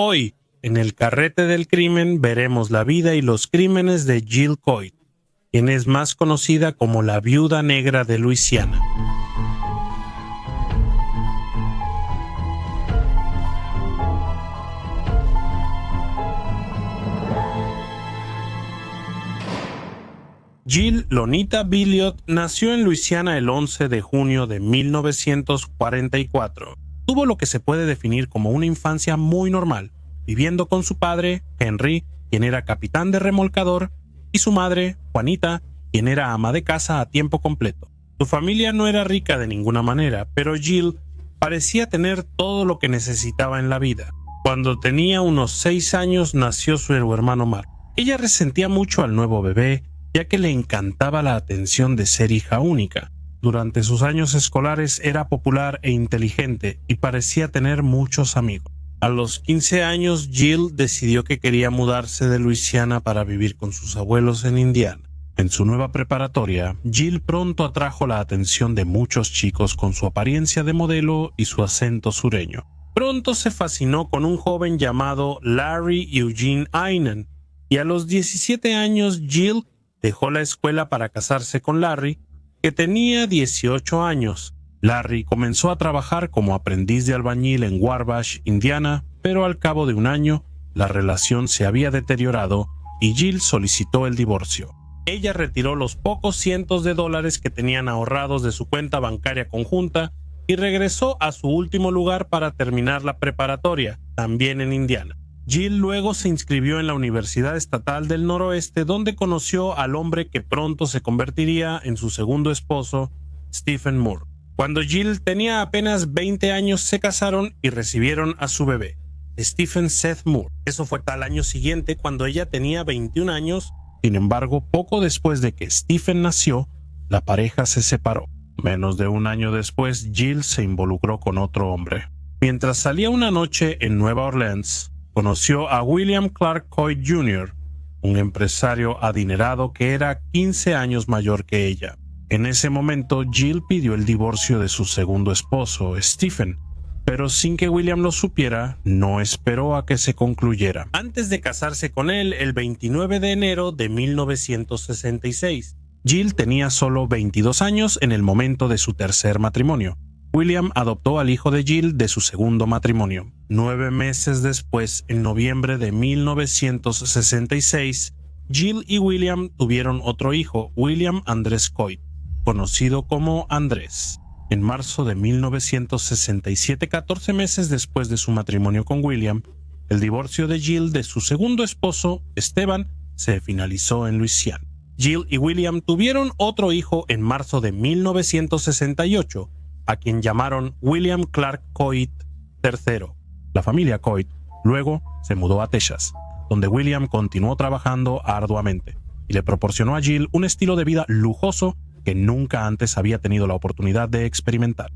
Hoy, en el carrete del crimen, veremos la vida y los crímenes de Jill Coit, quien es más conocida como la Viuda Negra de Luisiana. Jill Lonita Billiot nació en Luisiana el 11 de junio de 1944. Tuvo lo que se puede definir como una infancia muy normal, viviendo con su padre, Henry, quien era capitán de remolcador, y su madre, Juanita, quien era ama de casa a tiempo completo. Su familia no era rica de ninguna manera, pero Jill parecía tener todo lo que necesitaba en la vida. Cuando tenía unos 6 años nació su hermano Mark. Ella resentía mucho al nuevo bebé, ya que le encantaba la atención de ser hija única. Durante sus años escolares era popular e inteligente y parecía tener muchos amigos. A los 15 años, Jill decidió que quería mudarse de Luisiana para vivir con sus abuelos en Indiana. En su nueva preparatoria, Jill pronto atrajo la atención de muchos chicos con su apariencia de modelo y su acento sureño. Pronto se fascinó con un joven llamado Larry Eugene Einen, y a los 17 años Jill dejó la escuela para casarse con Larry, que tenía 18 años. Larry comenzó a trabajar como aprendiz de albañil en Wabash, Indiana, pero al cabo de un año, la relación se había deteriorado y Jill solicitó el divorcio. Ella retiró los pocos cientos de dólares que tenían ahorrados de su cuenta bancaria conjunta y regresó a su último lugar para terminar la preparatoria, también en Indiana. Jill luego se inscribió en la Universidad Estatal del Noroeste, donde conoció al hombre que pronto se convertiría en su segundo esposo, Stephen Moore. Cuando Jill tenía apenas 20 años, se casaron y recibieron a su bebé, Stephen Seth Moore. Eso fue al año siguiente, cuando ella tenía 21 años. Sin embargo, poco después de que Stephen nació, la pareja se separó. Menos de un año después, Jill se involucró con otro hombre. Mientras salía una noche en Nueva Orleans, conoció a William Clark Coit Jr., un empresario adinerado que era 15 años mayor que ella. En ese momento, Jill pidió el divorcio de su segundo esposo, Stephen, pero sin que William lo supiera, no esperó a que se concluyera. Antes de casarse con él, el 29 de enero de 1966, Jill tenía solo 22 años en el momento de su tercer matrimonio. William adoptó al hijo de Jill de su segundo matrimonio. 9 meses después, en noviembre de 1966, Jill y William tuvieron otro hijo, William Andrés Coit, conocido como Andrés. En marzo de 1967, 14 meses después de su matrimonio con William, el divorcio de Jill de su segundo esposo, Esteban, se finalizó en Luisiana. Jill y William tuvieron otro hijo en marzo de 1968, a quien llamaron William Clark Coit III. La familia Coit luego se mudó a Texas, donde William continuó trabajando arduamente y le proporcionó a Jill un estilo de vida lujoso que nunca antes había tenido la oportunidad de experimentar.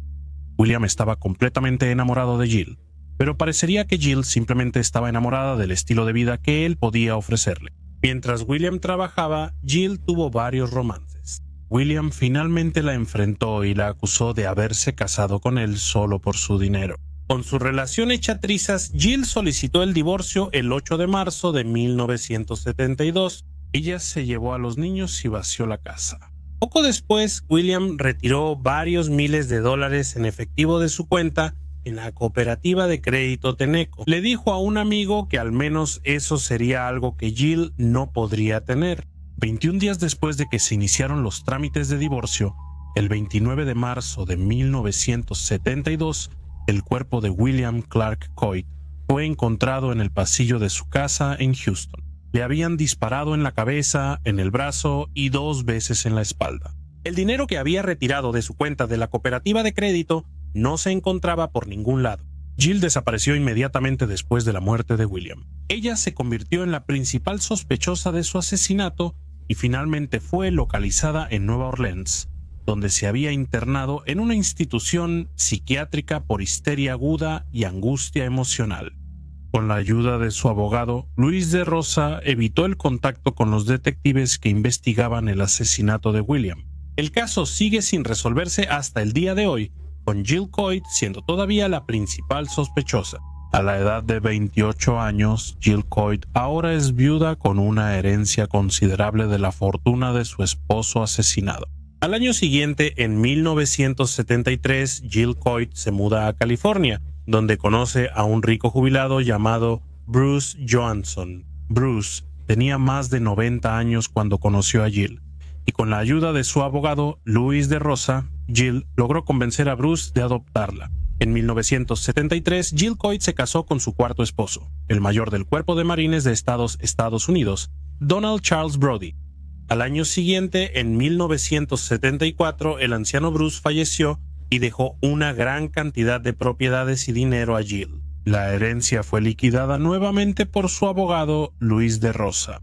William estaba completamente enamorado de Jill, pero parecería que Jill simplemente estaba enamorada del estilo de vida que él podía ofrecerle. Mientras William trabajaba, Jill tuvo varios romances. William finalmente la enfrentó y la acusó de haberse casado con él solo por su dinero. Con su relación hecha trizas, Jill solicitó el divorcio el 8 de marzo de 1972. Ella se llevó a los niños y vació la casa. Poco después, William retiró varios miles de dólares en efectivo de su cuenta en la cooperativa de crédito Tenneco. Le dijo a un amigo que al menos eso sería algo que Jill no podría tener. 21 días después de que se iniciaron los trámites de divorcio, el 29 de marzo de 1972, el cuerpo de William Clark Coit fue encontrado en el pasillo de su casa en Houston. Le habían disparado en la cabeza, en el brazo y 2 veces en la espalda. El dinero que había retirado de su cuenta de la cooperativa de crédito no se encontraba por ningún lado. Jill desapareció inmediatamente después de la muerte de William. Ella se convirtió en la principal sospechosa de su asesinato y finalmente fue localizada en Nueva Orleans, donde se había internado en una institución psiquiátrica por histeria aguda y angustia emocional. Con la ayuda de su abogado, Luis de Rosa evitó el contacto con los detectives que investigaban el asesinato de William. El caso sigue sin resolverse hasta el día de hoy, con Jill Coit siendo todavía la principal sospechosa. A la edad de 28 años, Jill Coit ahora es viuda con una herencia considerable de la fortuna de su esposo asesinado. Al año siguiente, en 1973, Jill Coit se muda a California, donde conoce a un rico jubilado llamado Bruce Johansson. Bruce tenía más de 90 años cuando conoció a Jill, y con la ayuda de su abogado, Luis de Rosa, Jill logró convencer a Bruce de adoptarla. En 1973, Jill Coit se casó con su cuarto esposo, el mayor del Cuerpo de Marines de Estados Unidos, Donald Charles Brody. Al año siguiente, en 1974, el anciano Bruce falleció y dejó una gran cantidad de propiedades y dinero a Jill. La herencia fue liquidada nuevamente por su abogado, Luis de Rosa.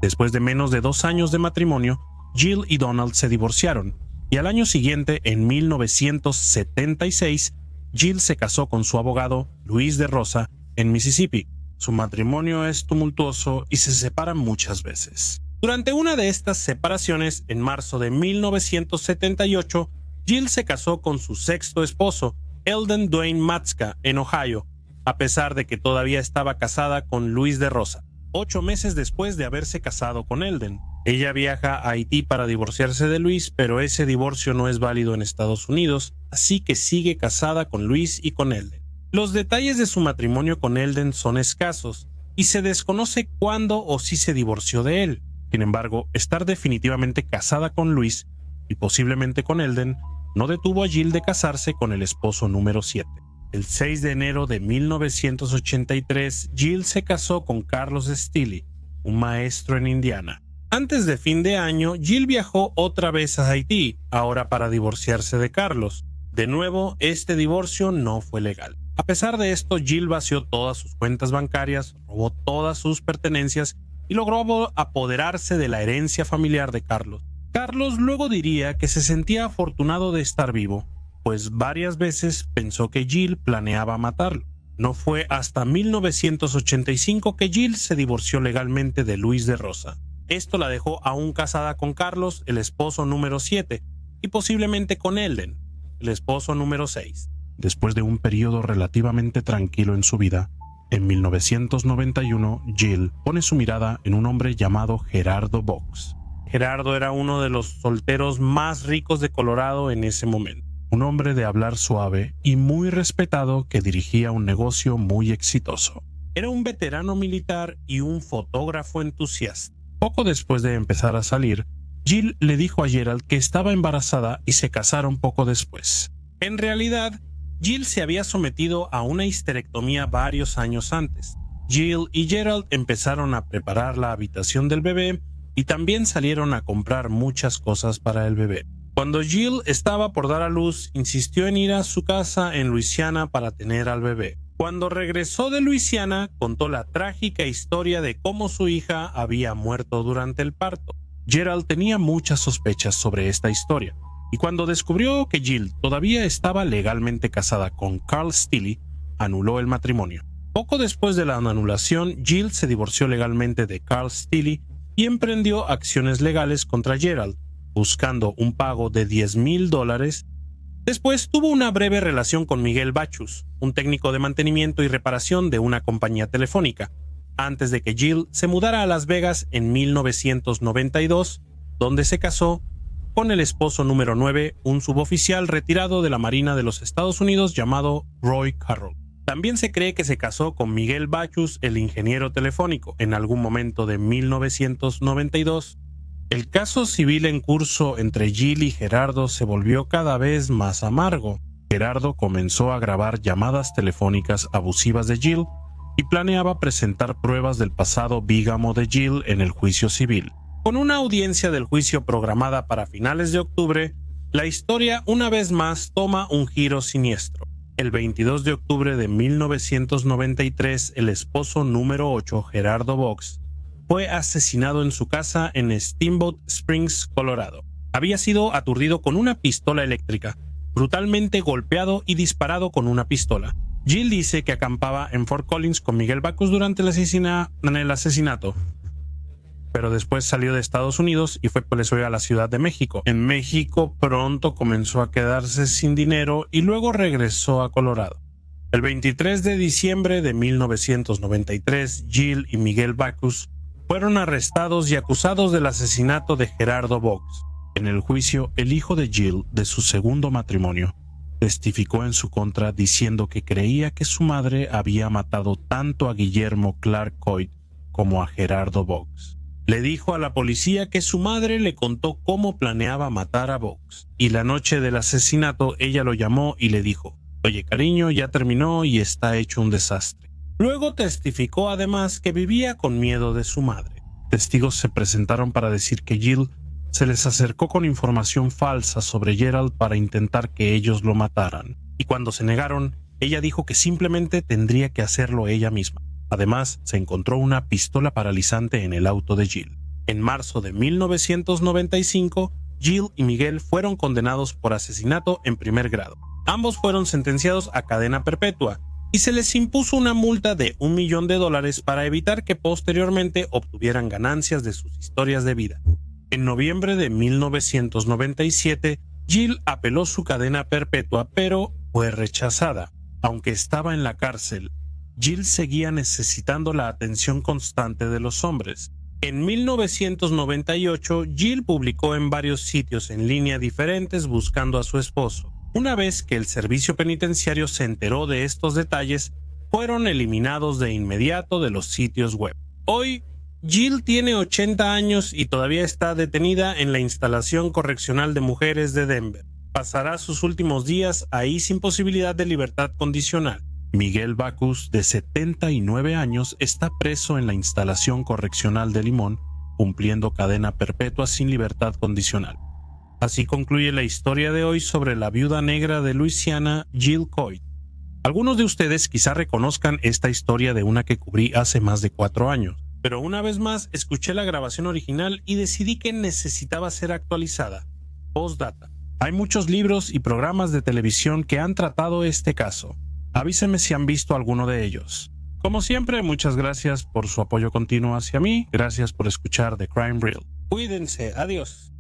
Después de menos de 2 años de matrimonio, Jill y Donald se divorciaron, y al año siguiente, en 1976, Jill se casó con su abogado, Luis de Rosa, en Mississippi. Su matrimonio es tumultuoso y se separan muchas veces. Durante una de estas separaciones, en marzo de 1978, Jill se casó con su sexto esposo, Eldon Dwayne Matzka, en Ohio, a pesar de que todavía estaba casada con Luis de Rosa, 8 meses después de haberse casado con Eldon. Ella viaja a Haití para divorciarse de Luis, pero ese divorcio no es válido en Estados Unidos, así que sigue casada con Luis y con Eldon. Los detalles de su matrimonio con Eldon son escasos, y se desconoce cuándo o si se divorció de él. Sin embargo, estar definitivamente casada con Luis, y posiblemente con Eldon, no detuvo a Jill de casarse con el esposo número 7. El 6 de enero de 1983, Jill se casó con Carlos Steele, un maestro en Indiana. Antes de fin de año, Jill viajó otra vez a Haití, ahora para divorciarse de Carlos. De nuevo, este divorcio no fue legal. A pesar de esto, Jill vació todas sus cuentas bancarias, robó todas sus pertenencias y logró apoderarse de la herencia familiar de Carlos. Carlos luego diría que se sentía afortunado de estar vivo, pues varias veces pensó que Jill planeaba matarlo. No fue hasta 1985 que Jill se divorció legalmente de Luis de Rosa. Esto la dejó aún casada con Carlos, el esposo número 7, y posiblemente con Eldon, el esposo número 6. Después de un periodo relativamente tranquilo en su vida, en 1991, Jill pone su mirada en un hombre llamado Gerardo Box. Gerardo era uno de los solteros más ricos de Colorado en ese momento. Un hombre de hablar suave y muy respetado que dirigía un negocio muy exitoso. Era un veterano militar y un fotógrafo entusiasta. Poco después de empezar a salir, Jill le dijo a Gerald que estaba embarazada y se casaron poco después. En realidad, Jill se había sometido a una histerectomía varios años antes. Jill y Gerald empezaron a preparar la habitación del bebé y también salieron a comprar muchas cosas para el bebé. Cuando Jill estaba por dar a luz, insistió en ir a su casa en Luisiana para tener al bebé. Cuando regresó de Luisiana, contó la trágica historia de cómo su hija había muerto durante el parto. Gerald tenía muchas sospechas sobre esta historia, y cuando descubrió que Jill todavía estaba legalmente casada con Carl Steele, anuló el matrimonio. Poco después de la anulación, Jill se divorció legalmente de Carl Steele y emprendió acciones legales contra Gerald, buscando un pago de $10,000. Después tuvo una breve relación con Miguel Bachus, un técnico de mantenimiento y reparación de una compañía telefónica, antes de que Jill se mudara a Las Vegas en 1992, donde se casó con el esposo número 9, un suboficial retirado de la Marina de los Estados Unidos llamado Roy Carroll. También se cree que se casó con Miguel Bachus, el ingeniero telefónico, en algún momento de 1992. El caso civil en curso entre Jill y Gerardo se volvió cada vez más amargo. Gerardo comenzó a grabar llamadas telefónicas abusivas de Jill y planeaba presentar pruebas del pasado bígamo de Jill en el juicio civil. Con una audiencia del juicio programada para finales de octubre, la historia una vez más toma un giro siniestro. El 22 de octubre de 1993, el esposo número 8, Gerardo Box, fue asesinado en su casa en Steamboat Springs, Colorado. Había sido aturdido con una pistola eléctrica, brutalmente golpeado y disparado con una pistola. Jill dice que acampaba en Fort Collins con Miguel Bachus durante el asesinato, pero después salió de Estados Unidos y fue a la Ciudad de México. En México pronto comenzó a quedarse sin dinero y luego regresó a Colorado. El 23 de diciembre de 1993, Jill y Miguel Backus fueron arrestados y acusados del asesinato de Gerardo Boggs. En el juicio, el hijo de Jill, de su segundo matrimonio, testificó en su contra diciendo que creía que su madre había matado tanto a Guillermo Clark Coit como a Gerardo Boggs. Le dijo a la policía que su madre le contó cómo planeaba matar a Boggs, y la noche del asesinato ella lo llamó y le dijo: «Oye, cariño, ya terminó y está hecho un desastre». Luego testificó además que vivía con miedo de su madre. Testigos se presentaron para decir que Jill se les acercó con información falsa sobre Gerald para intentar que ellos lo mataran, y cuando se negaron, ella dijo que simplemente tendría que hacerlo ella misma. Además, se encontró una pistola paralizante en el auto de Jill. En marzo de 1995, Jill y Miguel fueron condenados por asesinato en primer grado. Ambos fueron sentenciados a cadena perpetua, y se les impuso una multa de $1 millón para evitar que posteriormente obtuvieran ganancias de sus historias de vida. En noviembre de 1997, Jill apeló su cadena perpetua, pero fue rechazada. Aunque estaba en la cárcel, Jill seguía necesitando la atención constante de los hombres. En 1998, Jill publicó en varios sitios en línea diferentes buscando a su esposo. Una vez que el servicio penitenciario se enteró de estos detalles, fueron eliminados de inmediato de los sitios web. Hoy, Jill tiene 80 años y todavía está detenida en la instalación correccional de mujeres de Denver. Pasará sus últimos días ahí sin posibilidad de libertad condicional. Miguel Backus, de 79 años, está preso en la instalación correccional de Limón, cumpliendo cadena perpetua sin libertad condicional. Así concluye la historia de hoy sobre la viuda negra de Luisiana, Jill Coit. Algunos de ustedes quizá reconozcan esta historia de una que cubrí hace más de 4 años. Pero una vez más escuché la grabación original y decidí que necesitaba ser actualizada. Postdata. Hay muchos libros y programas de televisión que han tratado este caso. Avísenme si han visto alguno de ellos. Como siempre, muchas gracias por su apoyo continuo hacia mí. Gracias por escuchar The Crime Reel. Cuídense. Adiós.